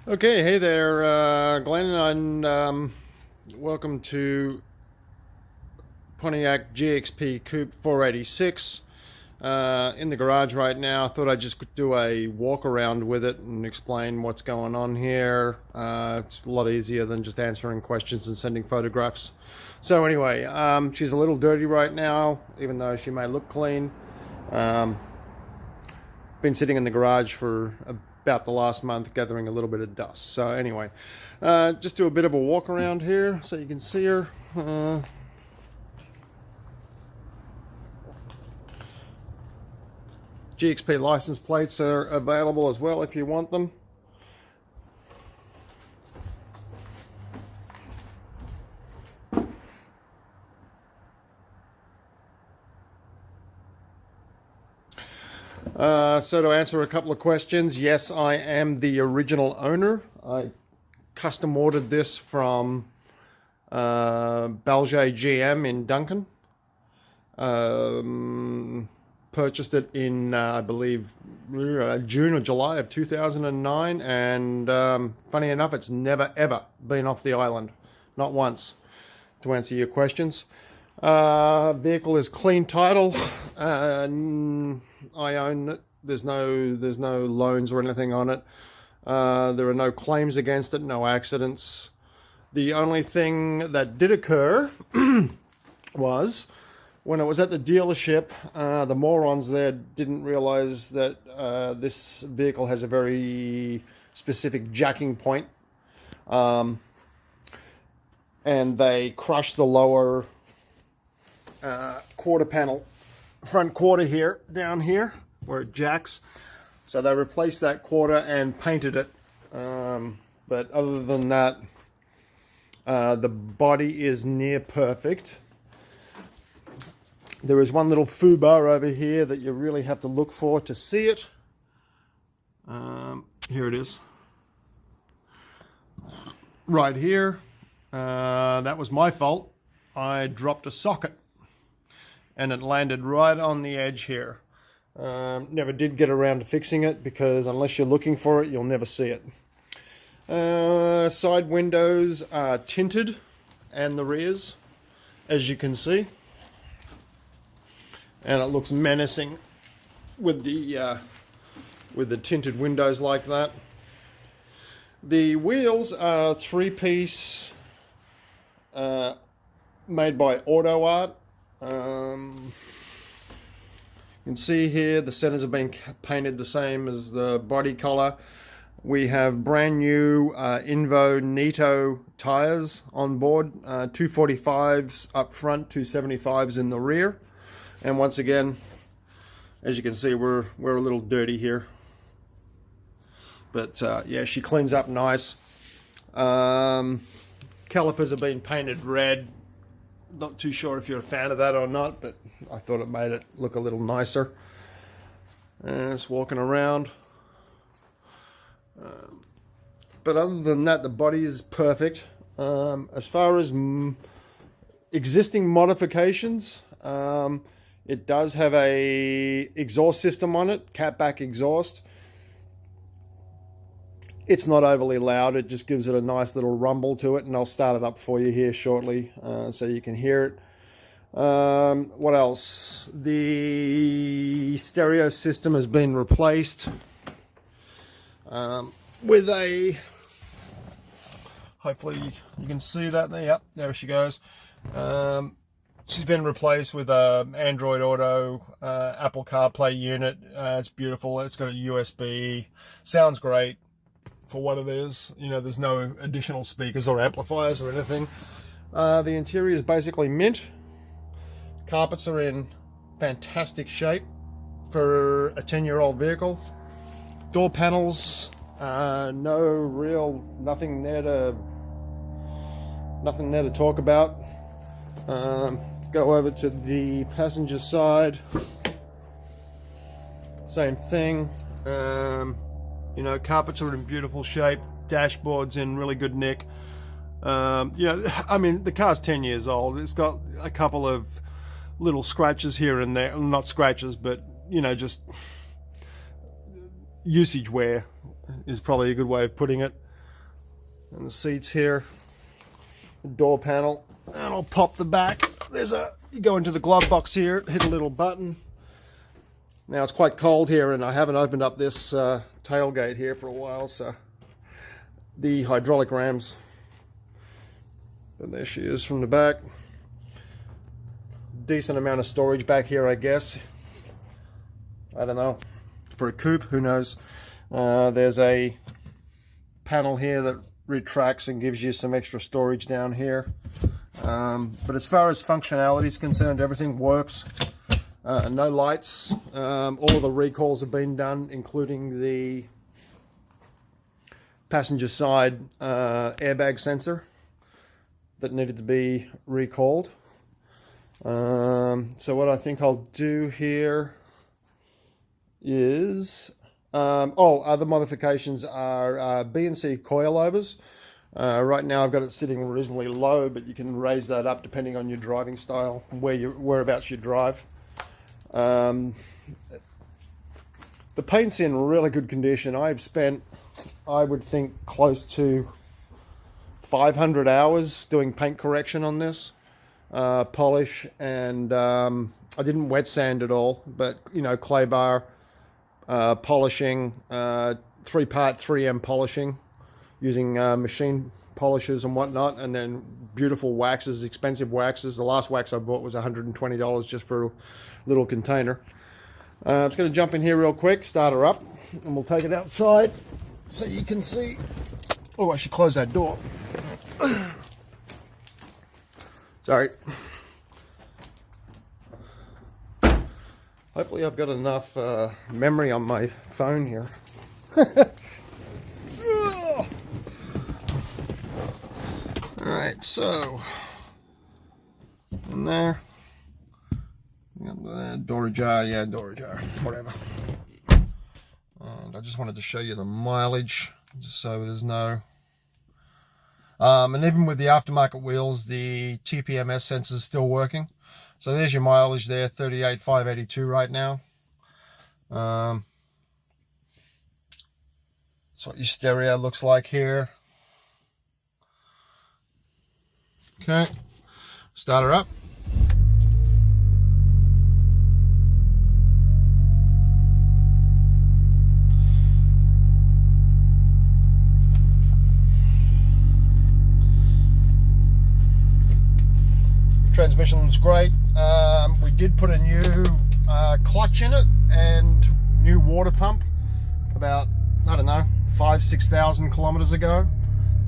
Okay, hey there, Glenn, and welcome to Pontiac GXP Coupe 486. In the garage right now. I thought I'd just do a walk around with it and explain what's going on here. It's a lot easier than just answering questions and sending photographs. So anyway, she's a little dirty right now, even though she may look clean. Been sitting in the garage for about the last month, gathering a little bit of dust. So anyway, just do a bit of a walk around here so you can see her. GXP license plates are available as well if you want them. So to answer a couple of questions, yes, I am the original owner. I custom ordered this from Baljet GM in Duncan. Purchased it in, I believe, June or July of 2009, and funny enough, it's never ever been off the island, not once, to answer your questions. Vehicle is clean title. I own it. There's no loans or anything on it. There are no claims against it, no accidents. The only thing that did occur was when it was at the dealership, the morons there didn't realize that this vehicle has a very specific jacking point. And they crushed the lower quarter panel, front quarter here, down here, where it jacks. So they replaced that quarter and painted it. But other than that, the body is near perfect. There is one little foobar over here that you really have to look for to see it. Here it is. Right here. That was my fault. I dropped a socket and it landed right on the edge here. Never did get around to fixing it because unless you're looking for it, you'll never see it. Side windows are tinted and the rears, as you can see. And it looks menacing with the tinted windows like that. The wheels are three-piece, made by Auto Art. You can see here the centers have been painted the same as the body color. We have brand new Invo Nito tires on board, 245s up front, 275s in the rear. And once again, as you can see, we're a little dirty here. But yeah, she cleans up nice. Calipers have been painted red. Not too sure if you're a fan of that or not, but I thought it made it look a little nicer. And it's walking around. But other than that, the body is perfect. As far as existing modifications, it does have a exhaust system on it, catback exhaust. It's not overly loud, it just gives it a nice little rumble to it, and I'll start it up for you here shortly so you can hear it. What else? The stereo system has been replaced with a, hopefully you can see that there. Yep, there she goes. She's been replaced with a Android Auto, Apple CarPlay unit. It's beautiful. It's got a USB. Sounds great for what it is. You know, there's no additional speakers or amplifiers or anything. The interior is basically mint. Carpets are in fantastic shape for a 10-year-old vehicle. Door panels, nothing there to talk about. Go over to the passenger side. Same thing. You know, carpets are in beautiful shape. Dashboard's in really good nick. You know, I mean, the car's 10 years old. It's got a couple of little scratches here and there. Not scratches, but, you know, just usage wear is probably a good way of putting it. And the seats here, the door panel, and I'll pop the back. You go into the glove box here, hit a little button. Now it's quite cold here and I haven't opened up this tailgate here for a while, so the hydraulic rams. And there she is from the back. Decent amount of storage back here, I guess. I don't know. For a coupe, who knows? There's a panel here that retracts and gives you some extra storage down here. But as far as functionality is concerned, everything works. No lights. All of the recalls have been done, including the passenger side airbag sensor that needed to be recalled. So what I think I'll do here is other modifications are B&C coilovers. Right now I've got it sitting reasonably low, but you can raise that up depending on your driving style and whereabouts you drive. The paint's in really good condition. I've spent, I would think, close to 500 hours doing paint correction on this, polish, and I didn't wet sand at all, but you know, clay bar polishing, 3-part 3M polishing using machine polishers and whatnot, and then beautiful waxes, expensive waxes. The last wax I bought was $120 just for a little container. I'm just going to jump in here real quick, start her up, and we'll take it outside so you can see. Oh, I should close that door. Sorry. Hopefully I've got enough memory on my phone here. Alright, so in there, door ajar, yeah, door ajar, whatever. And I just wanted to show you the mileage, just so there's no... and even with the aftermarket wheels, the TPMS sensor is still working. So there's your mileage there, 38,582 right now. That's what your stereo looks like here. Okay, start her up. Transmission looks great. We did put a new clutch in it and new water pump about, I don't know, 5,000-6,000 kilometers ago.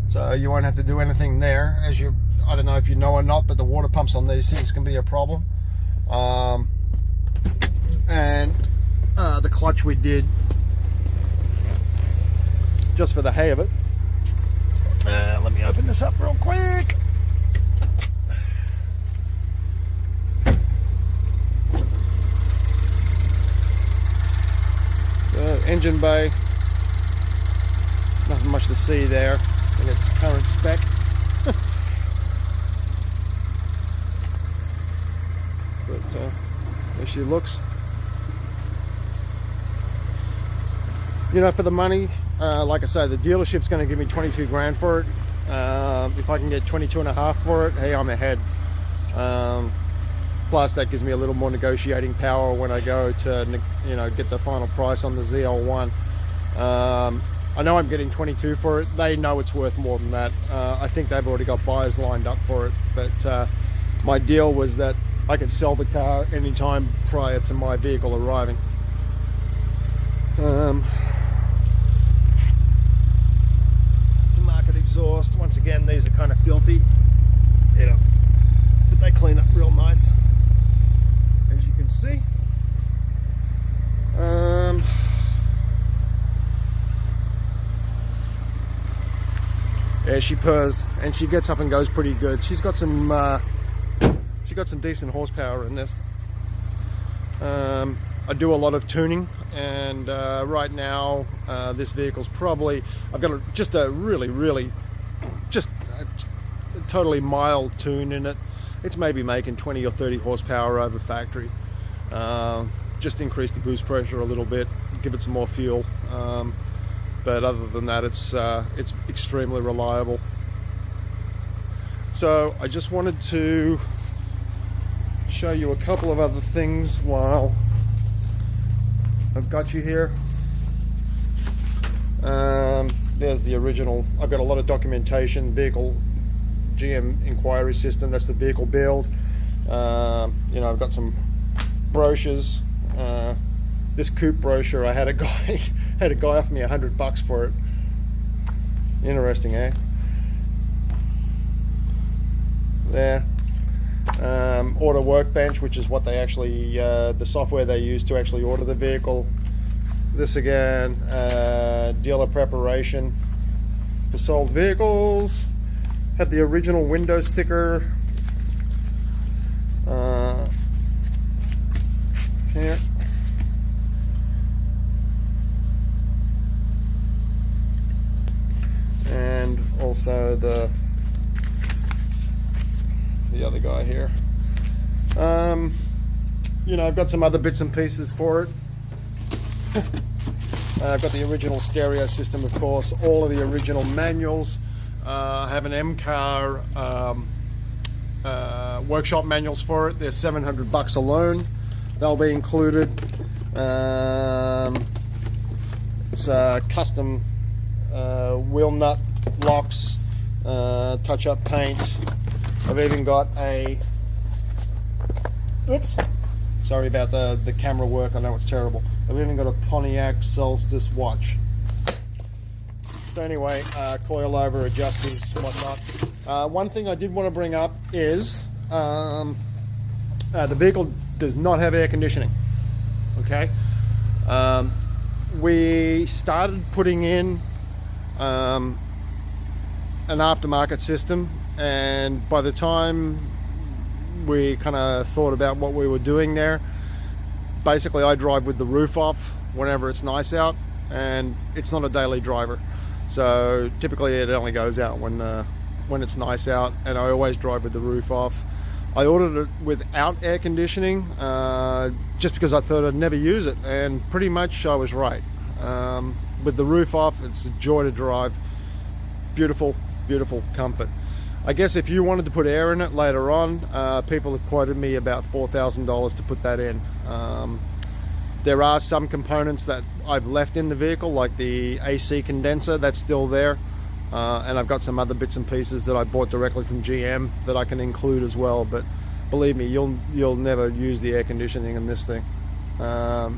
So you won't have to do anything there. As you, I don't know if you know or not, but the water pumps on these things can be a problem. And the clutch we did just for the hay of it. Let me open this up real quick. Engine bay, nothing much to see there in its current spec. But there she looks. You know, for the money, like I say, the dealership's going to give me 22 grand for it. If I can get 22.5 for it, hey, I'm ahead. Plus that gives me a little more negotiating power when I go to, you know, get the final price on the ZL1. I know I'm getting 22 for it. They know it's worth more than that. I think they've already got buyers lined up for it. But my deal was that I could sell the car anytime prior to my vehicle arriving. The market exhaust. Once again, these are kind of filthy. Yeah, but they clean up real nice, as you can see. Yeah, she purrs and she gets up and goes pretty good. She's got some decent horsepower in this. I do a lot of tuning, and right now this vehicle's probably, I've got just a totally mild tune in it. It's maybe making 20 or 30 horsepower over factory. Just increase the boost pressure a little bit, give it some more fuel. but other than that, it's extremely reliable. So I just wanted to show you a couple of other things while I've got you here. There's the original. I've got a lot of documentation, vehicle GM inquiry system. That's the vehicle build. You know, I've got some brochures. This coupe brochure, I had a guy offer me $100 for it. Interesting, eh? There. Order workbench, which is what they actually, the software they use to actually order the vehicle. This again, dealer preparation for sold vehicles. Have the original window sticker. Here. And also the other guy here. You know, I've got some other bits and pieces for it. I've got the original stereo system, of course, all of the original manuals. I have an MCAR workshop manuals for it. They're $700 alone. They'll be included. It's custom wheel nut locks, touch-up paint. I've even got a, oops, sorry about the camera work, I know it's terrible. I've even got a Pontiac Solstice watch. So anyway, coilover adjusters, whatnot. One thing I did want to bring up is the vehicle does not have air conditioning. Okay, we started putting in an aftermarket system, and by the time we kind of thought about what we were doing there, basically I drive with the roof off whenever it's nice out, and it's not a daily driver. So typically it only goes out when it's nice out, and I always drive with the roof off. I ordered it without air conditioning just because I thought I'd never use it, and pretty much I was right. With the roof off, it's a joy to drive. Beautiful, beautiful comfort. I guess if you wanted to put air in it later on, people have quoted me about $4,000 to put that in. There are some components that I've left in the vehicle, like the AC condenser, that's still there. And I've got some other bits and pieces that I bought directly from GM that I can include as well. But believe me, you'll never use the air conditioning in this thing.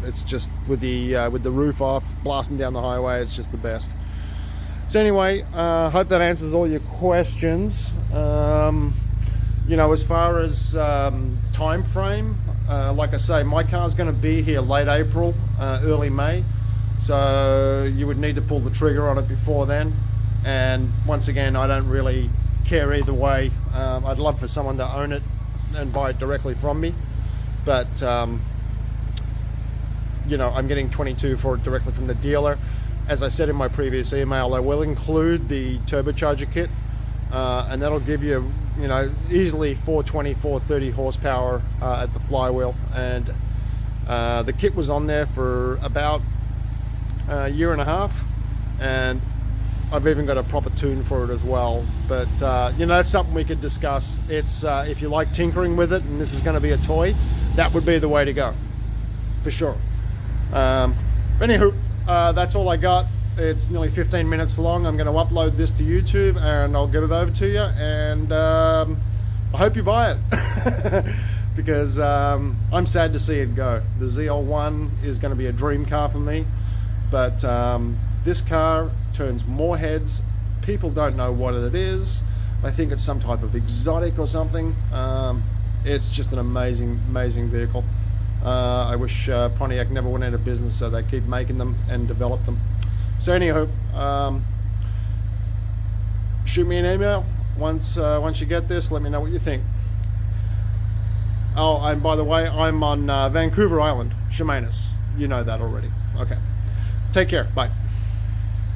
It's just with the roof off, blasting down the highway, it's just the best. So anyway, hope that answers all your questions. You know, as far as time frame, like I say, my car's going to be here late April, early May, so you would need to pull the trigger on it before then. And once again, I don't really care either way. I'd love for someone to own it and buy it directly from me, but you know, I'm getting $22 for it directly from the dealer. As I said in my previous email, I will include the turbocharger kit, and that'll give you, you know, easily 420, 430 horsepower at the flywheel. And the kit was on there for about a year and a half, and I've even got a proper tune for it as well. But you know, that's something we could discuss. It's if you like tinkering with it and this is going to be a toy, that would be the way to go, for sure. Anywho, that's all I got. It's nearly 15 minutes long. I'm going to upload this to YouTube and I'll give it over to you, and I hope you buy it because I'm sad to see it go. The ZL1 is going to be a dream car for me, but this car turns more heads. People don't know what it is. They think it's some type of exotic or something. It's just an amazing, amazing vehicle. I wish Pontiac never went out of business, so they keep making them and develop them. So anyhow, shoot me an email once you get this. Let me know what you think. Oh, and by the way, I'm on Vancouver Island, Chemainus. You know that already. Okay. Take care. Bye.